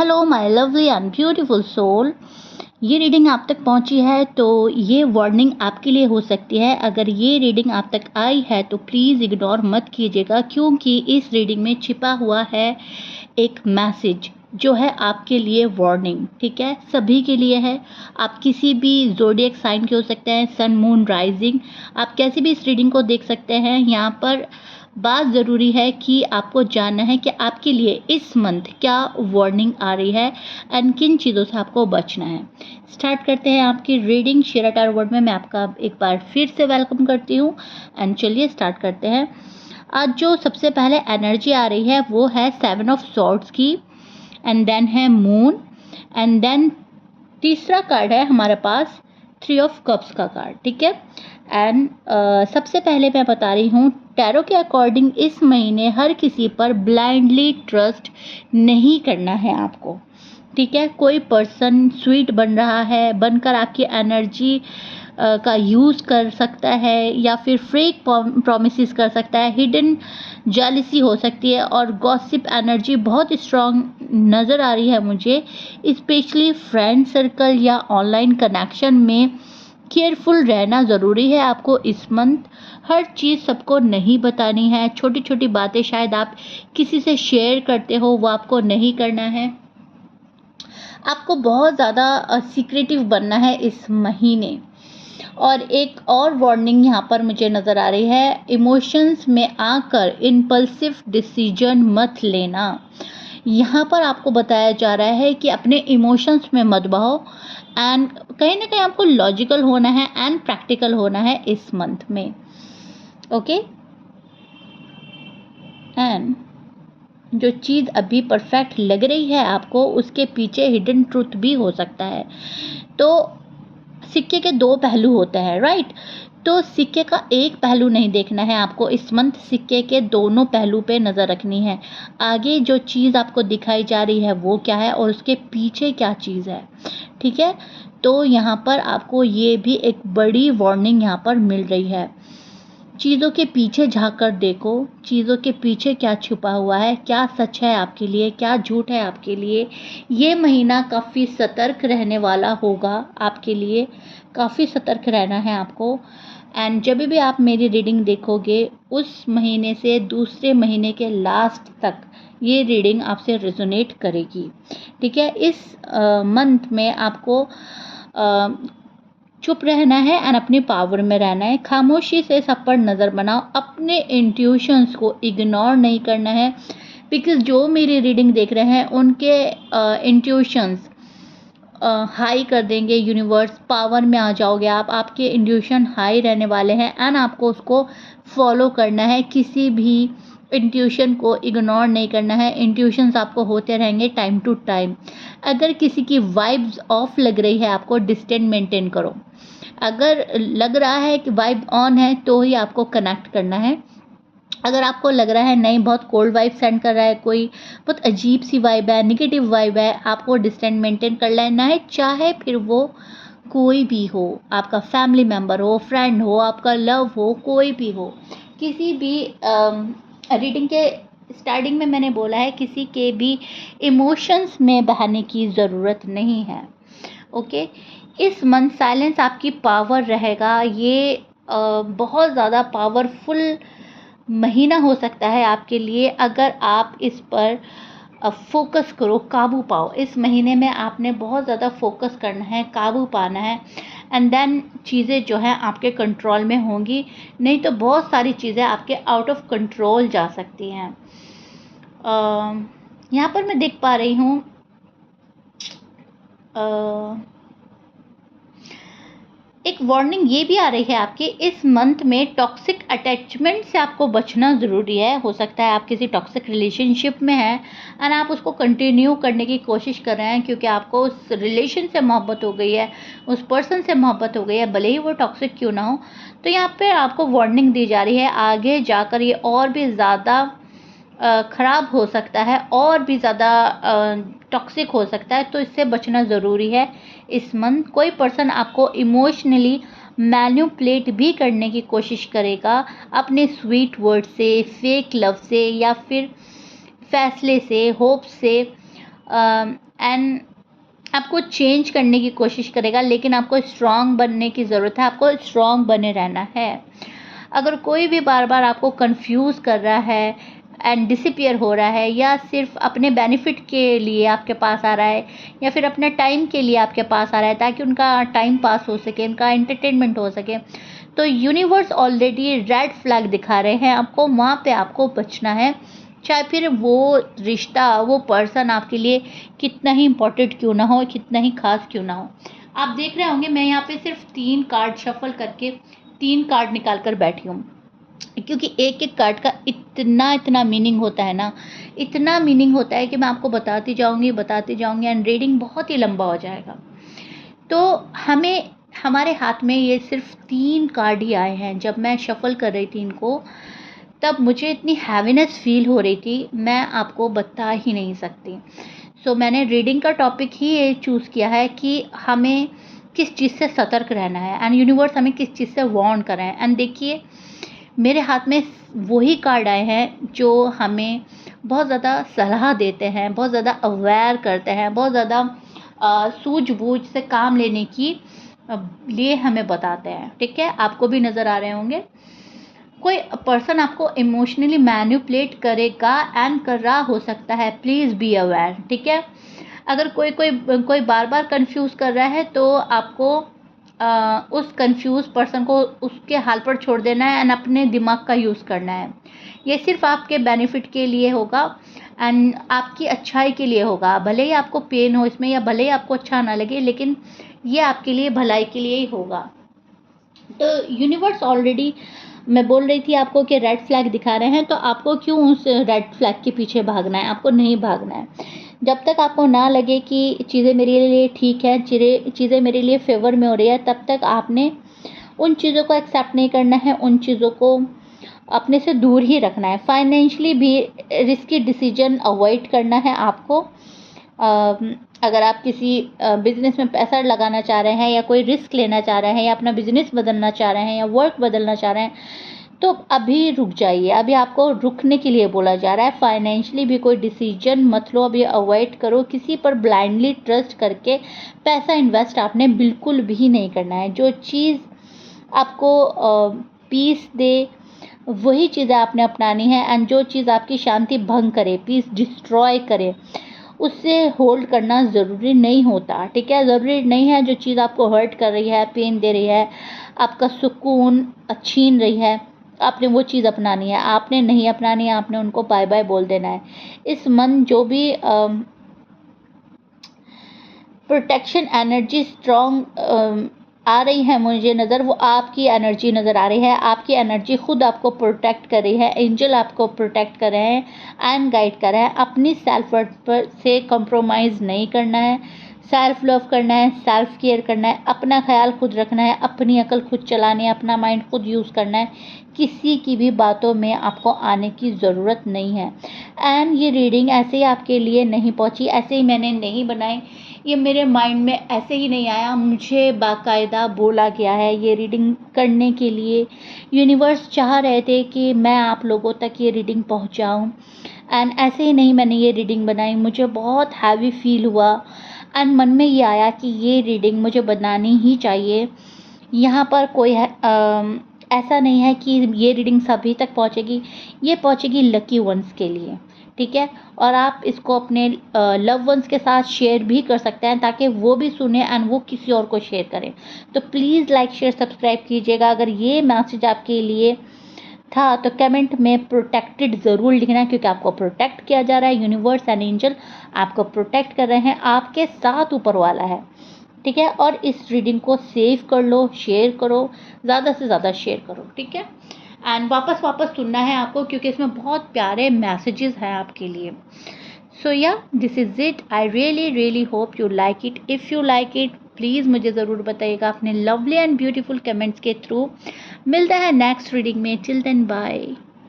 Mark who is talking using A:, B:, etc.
A: Hello my lovely and beautiful soul. ये reading आप तक पहुंची है तो ये वार्निंग आपके लिए हो सकती है। अगर ये रीडिंग आप तक आई है तो प्लीज़ इग्नोर मत कीजिएगा, क्योंकि इस रीडिंग में छिपा हुआ है एक मैसेज जो है आपके लिए वार्निंग। ठीक है, सभी के लिए है। आप किसी भी ज़ोडिएक साइन के हो सकते हैं, सन मून राइजिंग, आप कैसे भी इस रीडिंग को देख सकते हैं। यहाँ पर बात ज़रूरी है कि आपको जानना है कि आपके लिए इस मंथ क्या वार्निंग आ रही है एंड किन चीज़ों से आपको बचना है। स्टार्ट करते हैं आपकी रीडिंग। शेरा टारगेट वर्ड में मैं आपका एक बार फिर से वेलकम करती हूँ एंड चलिए स्टार्ट करते हैं। आज जो सबसे पहले एनर्जी आ रही है वो है 7 ऑफ सॉर्ड्स की, एंड देन है मून, एंड देन तीसरा कार्ड है हमारे पास 3 ऑफ कप्स का कार्ड। ठीक है, एंड सबसे पहले मैं बता रही हूँ टैरो के अकॉर्डिंग इस महीने हर किसी पर ब्लाइंडली ट्रस्ट नहीं करना है आपको। ठीक है, कोई पर्सन स्वीट बन रहा है, बनकर आपकी एनर्जी का यूज़ कर सकता है या फिर फेक प्रॉमिसेस कर सकता है। हिडन जेलिसी हो सकती है और गॉसिप एनर्जी बहुत स्ट्रॉन्ग नज़र आ रही है मुझे, स्पेशली फ्रेंड सर्कल या ऑनलाइन कनेक्शन में। केयरफुल रहना ज़रूरी है आपको इस मंथ। हर चीज़ सबको नहीं बतानी है। छोटी छोटी बातें शायद आप किसी से शेयर करते हो, वो आपको नहीं करना है। आपको बहुत ज़्यादा सीक्रेटिव बनना है इस महीने। और एक और वार्निंग यहाँ पर मुझे नज़र आ रही है, इमोशंस में आकर इम्पल्सिव डिसीजन मत लेना। यहाँ पर आपको बताया जा रहा है कि अपने इमोशंस में मत बहो एंड कहीं ना कहीं आपको लॉजिकल होना है एंड प्रैक्टिकल होना है इस मंथ में। ओके, एंड जो चीज़ अभी परफेक्ट लग रही है आपको, उसके पीछे हिडन ट्रूथ भी हो सकता है। तो सिक्के के दो पहलू होते हैं, राइट? तो सिक्के का एक पहलू नहीं देखना है आपको इस मंथ, सिक्के के दोनों पहलू पे नज़र रखनी है। आगे जो चीज़ आपको दिखाई जा रही है वो क्या है और उसके पीछे क्या चीज़ है। ठीक है, तो यहाँ पर आपको ये भी एक बड़ी वार्निंग यहाँ पर मिल रही है। चीज़ों के पीछे झाँक कर देखो, चीज़ों के पीछे क्या छुपा हुआ है, क्या सच है आपके लिए, क्या झूठ है आपके लिए। ये महीना काफ़ी सतर्क रहने वाला होगा आपके लिए, काफ़ी सतर्क रहना है आपको। एंड जब भी आप मेरी रीडिंग देखोगे उस महीने से दूसरे महीने के लास्ट तक ये रीडिंग आपसे रेजोनेट करेगी। ठीक है, इस मंथ में आपको चुप रहना है एंड अपनी पावर में रहना है। खामोशी से सब पर नज़र बनाओ, अपने इंट्यूशंस को इग्नोर नहीं करना है, बिकॉज जो मेरी रीडिंग देख रहे हैं उनके इंट्यूशंस हाई कर देंगे। यूनिवर्स पावर में आ जाओगे आप, आपके इंट्यूशन हाई रहने वाले हैं एंड आपको उसको फॉलो करना है। किसी भी इंट्यूशन को इग्नोर नहीं करना है। इंट्यूशंस आपको होते रहेंगे टाइम टू टाइम। अगर किसी की वाइब्स ऑफ लग रही है आपको डिस्टेंस मेंटेन करो। अगर लग रहा है कि वाइब ऑन है तो ही आपको कनेक्ट करना है। अगर आपको लग रहा है नहीं, बहुत कोल्ड वाइब सेंड कर रहा है, कोई बहुत अजीब सी वाइब है, निगेटिव वाइब है, आपको डिस्टेंस मेंटेन कर लेना है। चाहे फिर वो कोई भी हो, आपका फैमिली मेम्बर हो, फ्रेंड हो, आपका लव हो, कोई भी हो। किसी भी रीडिंग के स्टार्टिंग में मैंने बोला है किसी के भी इमोशंस में बहाने की ज़रूरत नहीं है। ओके, इस मंथ साइलेंस आपकी पावर रहेगा। ये बहुत ज़्यादा पावरफुल महीना हो सकता है आपके लिए अगर आप इस पर फोकस करो, काबू पाओ। इस महीने में आपने बहुत ज़्यादा फोकस करना है, काबू पाना है, एंड देन चीज़ें जो हैं आपके कंट्रोल में होंगी। नहीं तो बहुत सारी चीज़ें आपके आउट ऑफ कंट्रोल जा सकती हैं। यहाँ पर मैं देख पा रही हूँ एक वार्निंग ये भी आ रही है आपके इस मंथ में टॉक्सिक अटैचमेंट से आपको बचना ज़रूरी है। हो सकता है आप किसी टॉक्सिक रिलेशनशिप में हैं एंड आप उसको कंटिन्यू करने की कोशिश कर रहे हैं क्योंकि आपको उस रिलेशन से मोहब्बत हो गई है, उस पर्सन से मोहब्बत हो गई है, भले ही वो टॉक्सिक क्यों ना हो। तो यहाँ पे आपको वार्निंग दी जा रही है, आगे जाकर ये और भी ज़्यादा ख़राब हो सकता है, और भी ज़्यादा टॉक्सिक हो सकता है। तो इससे बचना ज़रूरी है इस मंथ। कोई पर्सन आपको इमोशनली मैन्युपुलेट भी करने की कोशिश करेगा अपने स्वीट वर्ड से, फेक लव से, या फिर फैसले से, होप से। एंड आपको चेंज करने की कोशिश करेगा, लेकिन आपको स्ट्रॉन्ग बनने की ज़रूरत है, आपको स्ट्रॉन्ग बने रहना है। अगर कोई भी बार बार आपको कंफ्यूज कर रहा है एंड डिसअपियर हो रहा है, या सिर्फ अपने बेनिफिट के लिए आपके पास आ रहा है, या फिर अपने टाइम के लिए आपके पास आ रहा है ताकि उनका टाइम पास हो सके, उनका एंटरटेनमेंट हो सके, तो यूनिवर्स ऑलरेडी रेड फ्लैग दिखा रहे हैं आपको। वहाँ पे आपको बचना है, चाहे फिर वो रिश्ता, वो पर्सन आपके लिए कितना ही इम्पोर्टेंट क्यों ना हो, कितना ही खास क्यों ना हो। आप देख रहे होंगे मैं यहाँ पे सिर्फ 3 कार्ड शफल करके 3 कार्ड निकाल कर बैठी हूँ, क्योंकि एक एक कार्ड का इतना मीनिंग होता है ना, इतना मीनिंग होता है कि मैं आपको बताती जाऊंगी एंड रीडिंग बहुत ही लंबा हो जाएगा। तो हमें, हमारे हाथ में ये सिर्फ 3 कार्ड ही आए हैं। जब मैं शफल कर रही थी इनको, तब मुझे इतनी हैवीनेस फील हो रही थी, मैं आपको बता ही नहीं सकती। सो मैंने रीडिंग का टॉपिक ही ये चूज़ किया है कि हमें किस चीज़ से सतर्क रहना है एंड यूनिवर्स हमें किस चीज़ से वार्न कर रहे हैं। एंड देखिए, मेरे हाथ में वही कार्ड आए हैं जो हमें बहुत ज़्यादा सलाह देते हैं, बहुत ज़्यादा अवेयर करते हैं, बहुत ज़्यादा सूझबूझ से काम लेने की लिए हमें बताते हैं। ठीक है, आपको भी नज़र आ रहे होंगे। कोई पर्सन आपको इमोशनली मैनिपुलेट करेगा एंड कर रहा हो सकता है, प्लीज़ बी अवेयर। ठीक है, अगर कोई बार बार कंफ्यूज कर रहा है तो आपको उस कंफ्यूज पर्सन को उसके हाल पर छोड़ देना है एंड अपने दिमाग का यूज़ करना है। ये सिर्फ आपके बेनिफिट के लिए होगा एंड आपकी अच्छाई के लिए होगा। भले ही आपको पेन हो इसमें, या भले ही आपको अच्छा ना लगे, लेकिन ये आपके लिए भलाई के लिए ही होगा। तो यूनिवर्स ऑलरेडी, मैं बोल रही थी आपको कि रेड फ्लैग दिखा रहे हैं, तो आपको क्यों उस रेड फ्लैग के पीछे भागना है? आपको नहीं भागना है। जब तक आपको ना लगे कि चीज़ें मेरे लिए ठीक है, चीज़ें मेरे लिए फेवर में हो रही है, तब तक आपने उन चीज़ों को एक्सेप्ट नहीं करना है, उन चीज़ों को अपने से दूर ही रखना है। फाइनेंशियली भी रिस्की डिसीजन अवॉइड करना है आपको। अगर आप किसी बिज़नेस में पैसा लगाना चाह रहे हैं, या कोई रिस्क लेना चाह रहे हैं, या अपना बिज़नेस बदलना चाह रहे हैं, या वर्क बदलना चाह रहे हैं, तो अभी रुक जाइए। अभी आपको रुकने के लिए बोला जा रहा है। फाइनेंशियली भी कोई डिसीजन मत लो, अभी अवॉइड करो। किसी पर ब्लाइंडली ट्रस्ट करके पैसा इन्वेस्ट आपने बिल्कुल भी नहीं करना है। जो चीज़ आपको पीस दे वही चीज़ें आपने अपनानी है, एंड जो चीज़ आपकी शांति भंग करे, पीस डिस्ट्रॉय करे, उससे होल्ड करना ज़रूरी नहीं होता। ठीक है, ज़रूरी नहीं है जो चीज़ आपको हर्ट कर रही है, पेन दे रही है, आपका सुकून छीन रही है, आपने वो चीज़ अपनानी है। आपने नहीं अपनानी है, आपने उनको बाय बाय बोल देना है। इस मन जो भी प्रोटेक्शन एनर्जी स्ट्रॉन्ग आ रही है मुझे नज़र, वो आपकी एनर्जी नज़र आ रही है। आपकी एनर्जी खुद आपको प्रोटेक्ट कर रही है, एंजल आपको प्रोटेक्ट कर रहे हैं एंड गाइड कर रहे हैं। अपनी सेल्फ वर्थ पर से कंप्रोमाइज़ नहीं करना है, सेल्फ लव करना है, सेल्फ केयर करना है, अपना ख्याल खुद रखना है, अपनी अकल खुद चलानी है, अपना माइंड खुद यूज़ करना है। किसी की भी बातों में आपको आने की ज़रूरत नहीं है। एंड ये रीडिंग ऐसे ही आपके लिए नहीं पहुंची, ऐसे ही मैंने नहीं बनाई, ये मेरे माइंड में ऐसे ही नहीं आया। मुझे बाकायदा बोला गया है ये रीडिंग करने के लिए। यूनिवर्स चाह रहे थे कि मैं आप लोगों तक ये रीडिंग पहुंचाऊं, एंड ऐसे ही नहीं मैंने ये रीडिंग बनाई। मुझे बहुत हैवी फील हुआ एंड मन में ये आया कि ये रीडिंग मुझे बनानी ही चाहिए। यहाँ पर कोई ऐसा नहीं है कि ये रीडिंग सभी तक पहुँचेगी, ये पहुँचेगी लकी वंस के लिए। ठीक है, और आप इसको अपने लव वंस के साथ शेयर भी कर सकते हैं ताकि वो भी सुने एंड वो किसी और को शेयर करें। तो प्लीज़ लाइक शेयर सब्सक्राइब कीजिएगा। अगर ये मैसेज आपके लिए था तो कमेंट में प्रोटेक्टेड ज़रूर लिखना, क्योंकि आपको प्रोटेक्ट किया जा रहा है। यूनिवर्स एंड एंजल आपको प्रोटेक्ट कर रहे हैं, आपके साथ ऊपर वाला है। ठीक है, और इस रीडिंग को सेव कर लो, शेयर करो, ज़्यादा से ज़्यादा शेयर करो। ठीक है, एंड वापस सुनना है आपको, क्योंकि इसमें बहुत प्यारे मैसेजेस हैं आपके लिए। So yeah this is it. I really hope you like it. If you like it please मुझे ज़रूर बताइएगा अपने लवली एंड ब्यूटीफुल कमेंट्स के थ्रू। मिलता है नेक्स्ट रीडिंग में। Till then bye.